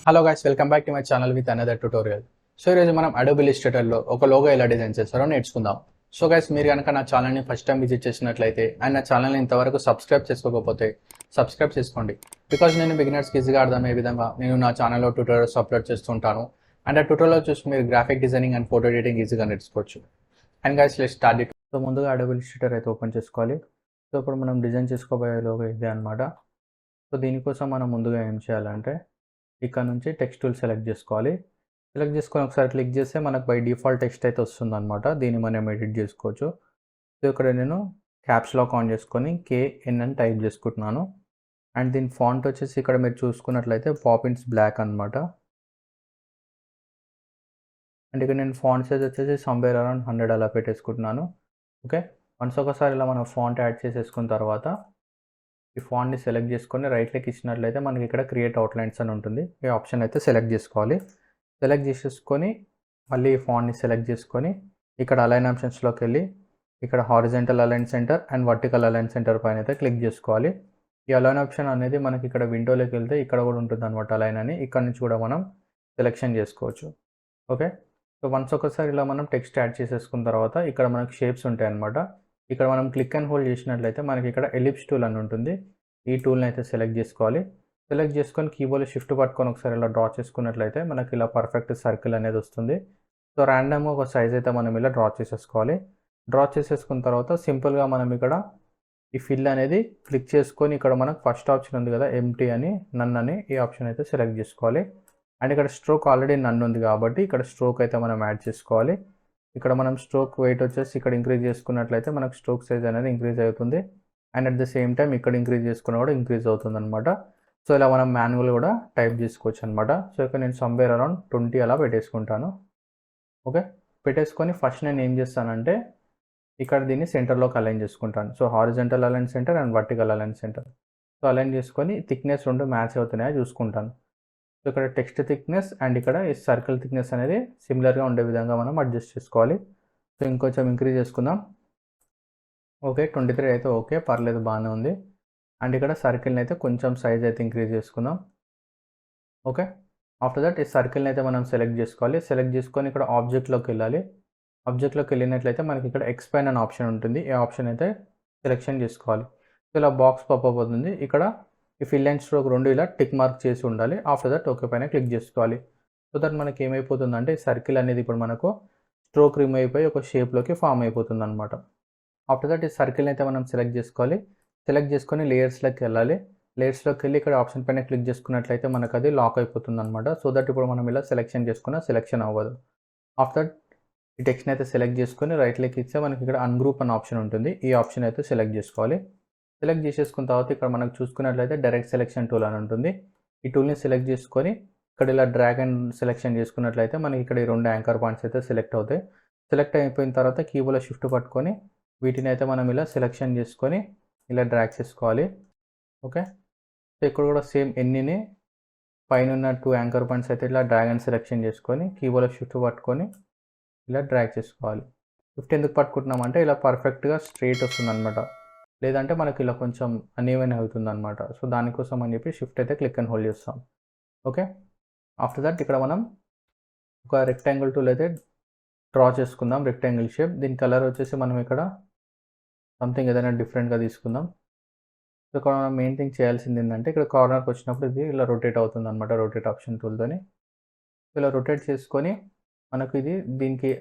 Hello guys, welcome back to my channel with another tutorial. So ఈరోజు మనం Adobe ఇలిస్ట్రేటర్లో ఒక logo ఎలా design చేస్తారో నేర్చుకుందాం. సో గైస్, మీరు కనుక నా ఛానల్ని ఫస్ట్ టైం విజిట్ చేసినట్లయితే అండ్ నా ఛానల్ని ఇంతవరకు సబ్స్క్రైబ్ చేసుకోకపోతే సబ్స్క్రైబ్ చేసుకోండి. బికాజ్ నేను బిగినర్స్కి ఈజీగా అర్థమయ్యే విధంగా నేను నా ఛానల్లో ట్యూటోరియల్స్ అప్లోడ్ చేస్తుంటాను. అండ్ ఆ ట్యూటోరియల్ చూసి మీరు graphic designing and photo editing ఈజీగా నేర్చుకోవచ్చు. And guys, let's start it. So ముందుగా అడోబ్ ఇలిస్ట్రేటర్ అయితే ఓపెన్ చేసుకోవాలి. సో ఇప్పుడు మనం డిజైన్ చేసుకోబోయే లోగో ఇదే అనమాట. సో దీనికోసం మనం ముందుగా ఏం చేయాలంటే ఇక్కడ నుంచి టెక్స్ట్ టూల్ సెలెక్ట్ చేసుకోవాలి. సెలెక్ట్ చేసుకొని ఒకసారి క్లిక్ చేస్తే మనకు బై డిఫాల్ట్ టెక్స్ట్ అయితే వస్తుందన్నమాట. దీన్ని మనం ఎడిట్ చేసుకోవచ్చు. సో ఇక్కడ నేను క్యాప్స్ లాక్ ఆన్ చేసుకొని KN అని టైప్ చేసుకుంటున్నాను. అండ్ దీని ఫాంట్ వచ్చేసి ఇక్కడ మీరు చూసుకున్నట్లయితే పాపిన్స్ బ్లాక్ అనమాట. అండ్ ఇక్కడ నేను ఫాంట్ సైజ్ వచ్చేసి సమ్వేర్ అరౌండ్ 100 అలా పెట్టేసుకుంటున్నాను. ఓకే, వన్స్ ఒకసారి ఇలా మనం ఫాంట్ యాడ్ చేసేసుకున్న తర్వాత ఈ ఫాంట్ని సెలెక్ట్ చేసుకొని రైట్ క్లిక్ ఇచ్చినట్లయితే మనకి ఇక్కడ క్రియేట్ అవుట్లైన్స్ అని ఉంటుంది. ఈ ఆప్షన్ అయితే సెలెక్ట్ చేసుకోవాలి. సెలెక్ట్ చేసేసుకొని మళ్ళీ ఈ ఫాంట్ని సెలెక్ట్ చేసుకొని ఇక్కడ అలైన్ ఆప్షన్స్లోకి వెళ్ళి ఇక్కడ horizontal align centre and vertical align centre పైన అయితే క్లిక్ చేసుకోవాలి. ఈ అలైన్ ఆప్షన్ అనేది మనకి ఇక్కడ విండోలోకి వెళ్తే ఇక్కడ కూడా ఉంటుంది అనమాట అలైన్ అని. ఇక్కడ నుంచి కూడా మనం సెలెక్షన్ చేసుకోవచ్చు. ఓకే, సో వన్స్ ఒకసారి ఇలా మనం టెక్స్ట్ యాడ్ చేసేసుకున్న తర్వాత ఇక్కడ మనకి షేప్స్ ఉంటాయి అనమాట. ఇక్కడ మనం క్లిక్ అండ్ హోల్డ్ చేసినట్లయితే మనకి ఇక్కడ ఎలిప్స్ టూల్ అని ఉంటుంది. ఈ టూల్ని అయితే సెలెక్ట్ చేసుకోవాలి. సెలెక్ట్ చేసుకొని కీబోర్డ్లో షిఫ్ట్ పట్టుకొని ఒకసారి ఇలా డ్రా చేసుకున్నట్లయితే మనకి ఇలా పర్ఫెక్ట్ సర్కిల్ అనేది వస్తుంది. సో ర్యాండమ్గా ఒక సైజ్ అయితే మనం ఇలా డ్రా చేసేసుకోవాలి. డ్రా చేసేసుకున్న తర్వాత సింపుల్గా మనం ఇక్కడ ఈ ఫిల్ అనేది క్లిక్ చేసుకొని ఇక్కడ మనకు ఫస్ట్ ఆప్షన్ ఉంది కదా ఎంటీ అని, నన్ అని, ఈ ఆప్షన్ అయితే సెలెక్ట్ చేసుకోవాలి. అండ్ ఇక్కడ స్ట్రోక్ ఆల్రెడీ నన్ ఉంది కాబట్టి ఇక్కడ స్ట్రోక్ అయితే మనం యాడ్ చేసుకోవాలి. ఇక్కడ మనం స్ట్రోక్ వెయిట్ వచ్చేసి ఇక్కడ ఇంక్రీజ్ చేసుకున్నట్లయితే మనకు స్ట్రోక్ సైజ్ అనేది ఇంక్రీజ్ అవుతుంది. And at the same time ఇక్కడ ఇంక్రీజ్ చేసుకున్న కూడా ఇంక్రీజ్ అవుతుంది అనమాట. సో ఇలా మనం మాన్యువల్ కూడా టైప్ చేసుకోవచ్చు అనమాట. సో ఇక్కడ నేను సమ్వేర్ అరౌండ్ 20 అలా పెట్టేసుకుంటాను. ఓకే, పెట్టేసుకొని ఫస్ట్ నేను ఏం చేస్తానంటే ఇక్కడ దీన్ని సెంటర్లోకి అలైన్ చేసుకుంటాను. So horizontal align centre and vertical align centre. So align చేసుకొని థిక్నెస్ రెండు మ్యాచ్ అవుతున్నాయో చూసుకుంటాను. సో ఇక్కడ టెక్స్ట్ థిక్నెస్ అండ్ ఇక్కడ ఈ సర్కిల్ థిక్నెస్ అనేది సిమిలర్గా ఉండే విధంగా మనం అడ్జస్ట్ చేసుకోవాలి. సో ఇంకొంచెం ఇంక్రీజ్ చేసుకుందాం. ఓకే, 23 అయితే ఓకే, పర్లేదు, బాగానే ఉంది. అండ్ ఇక్కడ సర్కిల్ని అయితే కొంచెం సైజ్ అయితే ఇంక్రీజ్ చేసుకుందాం. ఓకే, ఆఫ్టర్ దట్ ఈ సర్కిల్ని అయితే మనం సెలెక్ట్ చేసుకోవాలి. సెలెక్ట్ చేసుకొని ఇక్కడ ఆబ్జెక్ట్లోకి వెళ్ళాలి. ఆబ్జెక్ట్లోకి వెళ్ళినట్లయితే మనకి ఇక్కడ ఎక్స్పాండ్ అనే ఆప్షన్ ఉంటుంది. ఈ ఆప్షన్ అయితే సెలెక్షన్ చేసుకోవాలి. సో ఇలా బాక్స్ పాపప్ అవుతుంది. ఇక్కడ ఈ ఫిల్ అండ్ స్ట్రోక్ రెండు ఇలా టిక్ మార్క్ చేసి ఉండాలి. ఆఫ్టర్ దట్ ఓకే పైన క్లిక్ చేసుకోవాలి. సో దట్ మనకి ఏమైపోతుందంటే ఈ సర్కిల్ అనేది ఇప్పుడు మనకు స్ట్రోక్ రిమూవ్ అయిపోయి ఒక షేప్లోకి ఫామ్ అయిపోతుంది అనమాట. ఆఫ్టర్ దట్ ఈ సర్కిల్ని అయితే మనం సెలెక్ట్ చేసుకోవాలి. సెలెక్ట్ చేసుకొని లేయర్స్లోకి వెళ్ళాలి. లేయర్స్లోకి వెళ్ళి ఇక్కడ ఆప్షన్ పైన క్లిక్ చేసుకున్నట్లయితే మనకు అది లాక్ అయిపోతుంది అనమాట. సో దట్ ఇప్పుడు మనం ఇలా సెలెక్షన్ చేసుకున్న సెలెక్షన్ అవ్వదు. ఆఫ్టర్ ఈ టెక్స్ట్ని అయితే సెలెక్ట్ చేసుకొని రైట్ క్లిక్ ఇస్తే మనకి ఇక్కడ అన్గ్రూప్ అనే ఆప్షన్ ఉంటుంది. ఈ ఆప్షన్ అయితే సెలెక్ట్ చేసుకోవాలి. సెలెక్ట్ చేసేసుకున్న తర్వాత ఇక్కడ మనకు చూసుకున్నట్లయితే డైరెక్ట్ సెలెక్షన్ టూల్ అని ఉంటుంది. ఈ టూల్ని సెలెక్ట్ చేసుకొని ఇక్కడ ఇలా డ్రాగ్ అండ్ సెలెక్షన్ చేసుకున్నట్లయితే మనకి ఇక్కడ ఈ రెండు యాంకర్ పాయింట్స్ అయితే సెలెక్ట్ అవుతాయి. సెలెక్ట్ అయిపోయిన తర్వాత కీబోర్డ్లో షిఫ్ట్ పట్టుకొని వీటిని అయితే మనం ఇలా సెలెక్షన్ చేసుకొని ఇలా డ్రాగ్ చేసుకోవాలి. ఓకే, సో ఇక్కడ కూడా సేమ్ ఎన్నిని పైన ఉన్న 2 యాంకర్ పాయింట్స్ అయితే ఇలా డ్రాగ్ అండ్ సెలెక్షన్ చేసుకొని కీబోర్డ్లో షిఫ్ట్ పట్టుకొని ఇలా డ్రాగ్ చేసుకోవాలి. షిఫ్ట్ ఎందుకు పట్టుకుంటున్నామంటే ఇలా పర్ఫెక్ట్గా స్ట్రైట్ వస్తుంది అనమాట. లేదంటే మనకి ఇలా కొంచెం అన్ఈవెన్ అవుతుంది అనమాట. సో దానికోసం అని చెప్పి షిఫ్ట్ అయితే క్లిక్ అండ్ హోల్డ్ చేస్తాం. ఓకే, ఆఫ్టర్ దట్ ఇక్కడ మనం ఒక రెక్టాంగిల్ టూల్ అయితే డ్రా చేసుకుందాం. రెక్టాంగిల్ షేప్, దీని కలర్ వచ్చేసి మనం ఇక్కడ సంథింగ్ ఏదైనా డిఫరెంట్గా తీసుకుందాం. సో ఇక్కడ మనం మెయిన్ థింగ్ చేయాల్సింది ఏంటంటే ఇక్కడ కార్నర్కి వచ్చినప్పుడు ఇది ఇలా రొటేట్ అవుతుంది అనమాట. రొటేట్ ఆప్షన్ టూల్తోని ఇలా రొటేట్ చేసుకొని మనకు ఇది దీనికి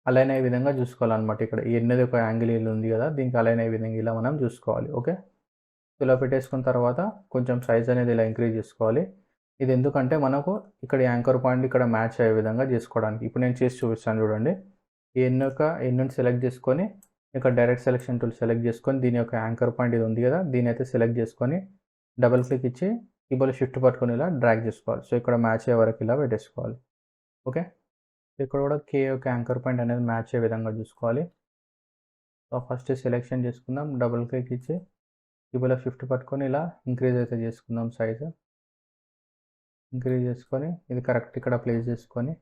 అలైన్ అయ్యే విధంగా చూసుకోవాలన్నమాట. ఇక్కడ ఎన్నది ఒక యాంగిల్ ఉంది కదా, దీనికి అలైన్ అయ్యే విధంగా ఇలా మనం చూసుకోవాలి. ఓకే, ఇలా పెట్టేసుకున్న తర్వాత కొంచెం సైజ్ అనేది ఇలా ఇంక్రీజ్ చేసుకోవాలి. ఇది ఎందుకంటే మనకు ఇక్కడ యాంకర్ పాయింట్ ఇక్కడ మ్యాచ్ అయ్యే విధంగా చేసుకోవడానికి. ఇప్పుడు నేను చేసి చూపిస్తాను చూడండి. ఈ ఎన్నుని సెలెక్ట్ చేసుకొని ఇక్కడ డైరెక్ట్ సెలెక్షన్ టూల్ సెలెక్ట్ చేసుకొని దీని యొక్క యాంకర్ పాయింట్ ఇది ఉంది కదా, దీని అయితే సెలెక్ట్ చేసుకొని డబుల్ క్లిక్ ఇచ్చి కీబోర్డ్లో షిఫ్ట్ పట్టుకొని ఇలా డ్రాగ్ చేసుకోవాలి. సో ఇక్కడ మ్యాచ్ అయ్యే వరకు ఇలా పెట్టేసుకోవాలి. ఓకే, ఇక్కడ కూడా K యొక్క యాంకర్ పాయింట్ అనేది మ్యాచ్ అయ్యే విధంగా చూసుకోవాలి. సో ఫస్ట్ సెలెక్షన్ చేసుకుందాం. డబుల్ క్లిక్ ఇచ్చి కీబోర్డ్లో షిఫ్ట్ పట్టుకొని ఇలా ఇంక్రీజ్ అయితే చేసుకుందాం. సైజ్ ఇంక్రీజ్ చేసుకొని ఇది కరెక్ట్ ఇక్కడ ప్లేస్ చేసుకొని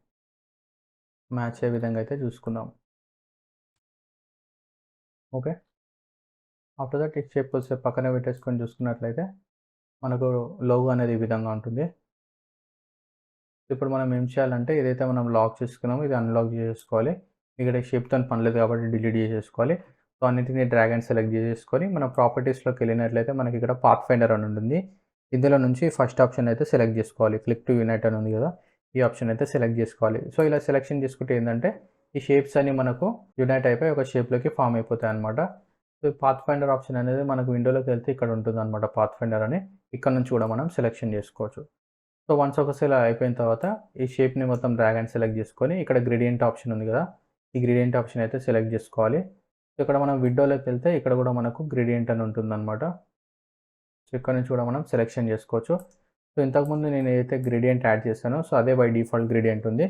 మ్యాచ్ అయ్యే విధంగా అయితే చూసుకుందాం. ఓకే, ఆఫ్టర్ దట్ ఈ షేప్ పక్కన పెట్టేసుకొని చూసుకున్నట్లయితే మనకు లోగో అనేది ఈ విధంగా ఉంటుంది. ఇప్పుడు మనం ఏం చేయాలంటే ఏదైతే మనం లాక్ చేసుకున్నామో ఇది అన్లాక్ చేసేసుకోవాలి. ఇక్కడ షేప్‌తోని పని లేదు కాబట్టి డిలీట్ చేసేసుకోవాలి. సో, అన్నిటిని డ్రాగ్ అండ్ సెలెక్ట్ చేసేసుకొని మన ప్రాపర్టీస్‌లోకి వెళ్ళినట్లయితే మనకి ఇక్కడ పాత్ ఫైండర్ అని ఉంటుంది. ఇందులో నుంచి ఫస్ట్ ఆప్షన్ అయితే సెలెక్ట్ చేసుకోవాలి. క్లిక్ టు యునైట్ అని ఉంది కదా! ఈ ఆప్షన్ అయితే సెలెక్ట్ చేసుకోవాలి. సో, ఇలా సెలెక్షన్ చేసుకుంటే ఏందంటే ఈ షేప్స్ అన్నీ మనకు యునైట్ అయిపోయి ఒక షేప్‌లోకి ఫార్మ్ అయిపోతాయన్నమాట. సో, పాత్ ఫైండర్ ఆప్షన్ అనేది మనకు విండోలోకి వెళ్తే ఇక్కడ ఉంటుందన్నమాట పాత్ ఫైండర్ అని. ఇక్కడ నుంచి కూడా మనం సెలెక్షన్ చేసుకోవచ్చు. సో, వన్స్ ఒకసారి ఇలా అయిపోయిన తర్వాత ఈ షేప్‌ని మొత్తం డ్రాగ్ అండ్ సెలెక్ట్ చేసుకొని ఇక్కడ గ్రేడియంట్ ఆప్షన్ ఉంది కదా! ఈ గ్రేడియంట్ ఆప్షన్ అయితే సెలెక్ట్ చేసుకోవాలి. సో, ఇక్కడ మనం విండోలోకి వెళ్తే ఇక్కడ కూడా మనకు గ్రేడియంట్ అని ఉంటుందన్నమాట. సో, ఇక్కడ నుంచి కూడా మనం సెలెక్షన్ చేసుకోవచ్చు. సో, ఇంతకుముందు నేను ఏదైతే గ్రేడియంట్ యాడ్ చేశానో సో, అదే బై డిఫాల్ట్ గ్రేడియంట్ ఉంది.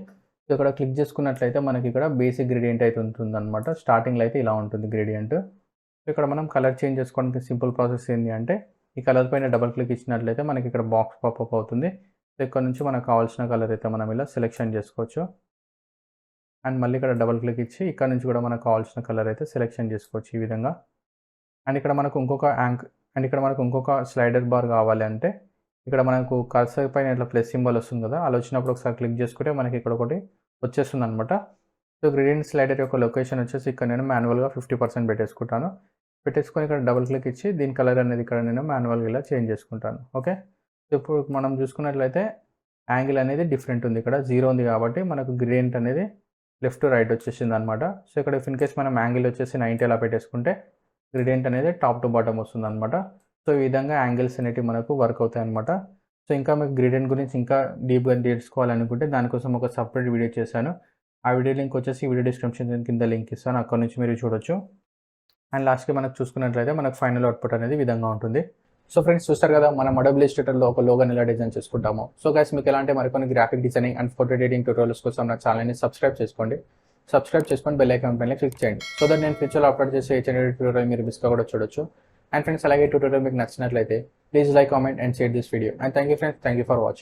సో, ఇక్కడ క్లిక్ చేసుకున్నట్లయితే మనకి ఇక్కడ బేసిక్ గ్రేడియంట్ అయితే ఉంటుందన్నమాట. స్టార్టింగ్‌లో అయితే ఇలా ఉంటుంది గ్రేడియంట్. సో, ఇక్కడ మనం కలర్ చేంజ్ చేసుకోవడానికి సింపుల్ ప్రాసెస్ ఏంటి అంటే ఈ కలర్ పైన డబుల్ క్లిక్ ఇచ్చినట్లయితే మనకి ఇక్కడ బాక్స్ పాపప్ అవుతుంది. సో, ఇక్కడ నుంచి మనకు కావాల్సిన కలర్ అయితే మనం ఇలా సెలెక్షన్ చేసుకోవచ్చు. అండ్ మళ్ళీ ఇక్కడ డబుల్ క్లిక్ ఇచ్చి ఇక్కడ నుంచి కూడా మనకు కావాల్సిన కలర్ అయితే సెలెక్షన్ చేసుకోవచ్చు ఈ విధంగా. అండ్ ఇక్కడ మనకు ఇంకొక స్లైడర్ బార్ కావాలి అంటే ఇక్కడ మనకు కర్సర్ పైన ఇట్లా ప్లస్ సింబల్ వస్తుంది కదా! అలా వచ్చినప్పుడు ఒకసారి క్లిక్ చేసుకుంటే మనకి ఇక్కడ ఒకటి వచ్చేస్తుందన్నమాట. సో, గ్రేడియంట్ స్లైడర్ యొక్క లొకేషన్ వచ్చేసి ఇక్కడ నేను మాన్యువల్‌గా 50% పెట్టేసుకుంటాను. పెట్టేసుకొని ఇక్కడ డబుల్ క్లిక్ ఇచ్చి దీని కలర్ అనేది ఇక్కడ నేను మాన్యువల్‌గా ఇలా చేంజ్ చేసుకుంటాను. ఓకే. సో, ఇప్పుడు మనం చూసుకున్నట్లయితే యాంగిల్ అనేది డిఫరెంట్ ఉంది. ఇక్కడ 0 ఉంది కాబట్టి మనకు గ్రేడియంట్ అనేది లెఫ్ట్ టు రైట్ వచ్చేసిందనమాట. సో, ఇక్కడ ఇఫ్ ఇన్ కేస్ మనం యాంగిల్ వచ్చేసి 90 అలా పెట్టేసుకుంటే గ్రేడియంట్ అనేది టాప్ టు బాటమ్ వస్తుందనమాట. సో, ఈ విధంగా యాంగిల్స్ అనేటివి మనకు వర్క్ అవుతాయన్నమాట. సో, ఇంకా మీకు గ్రేడియంట్ గురించి ఇంకా డీప్‌గా తెలుసుకోవాలనుకుంటే దానికోసం ఒక సెపరేట్ వీడియో చేశాను. ఆ వీడియో లింక్ వచ్చేసి వీడియో డిస్క్రిప్షన్ కింద లింక్ ఇస్తాను. అక్కడ నుంచి మీరు చూడొచ్చు. అండ్ లాస్ట్‌కి మనకు చూసుకున్నట్లయితే మనకు ఫైనల్ అవుట్‌పుట్ అనేది ఈ విధంగా ఉంటుంది. సో, ఫ్రెండ్స్ చూస్తారు కదా మనం అడోబ్ ఇల్లస్ట్రేటర్‌లో ఒక లోగోని ఎలా డిజైన్ చేసుకుంటామో. సో, గైస్ మీకు ఎలాంటి మరికొన్ని graphic designing and photo editing tutorials కోసం నా ఛానెల్‌ని సబ్స్క్రైబ్ చేసుకోండి. సబ్స్క్రైబ్ చేసుకొని బెల్ ఐకాన్ పైన క్లిక్ చేయండి. సో దట్ నేను ఫ్యూచర్‌లో అప్లోడ్ చేసే ఏ చిన్న ట్యుటోరియల్ మీరు మిస్‌గా కూడా చూడొచ్చు. అండ్ ఫ్రెండ్స్ అలాగే ట్యుటోరియల్ మీకు నచ్చినట్లయితే please like, comment and share this video. And thank you friends. Thank you for watching.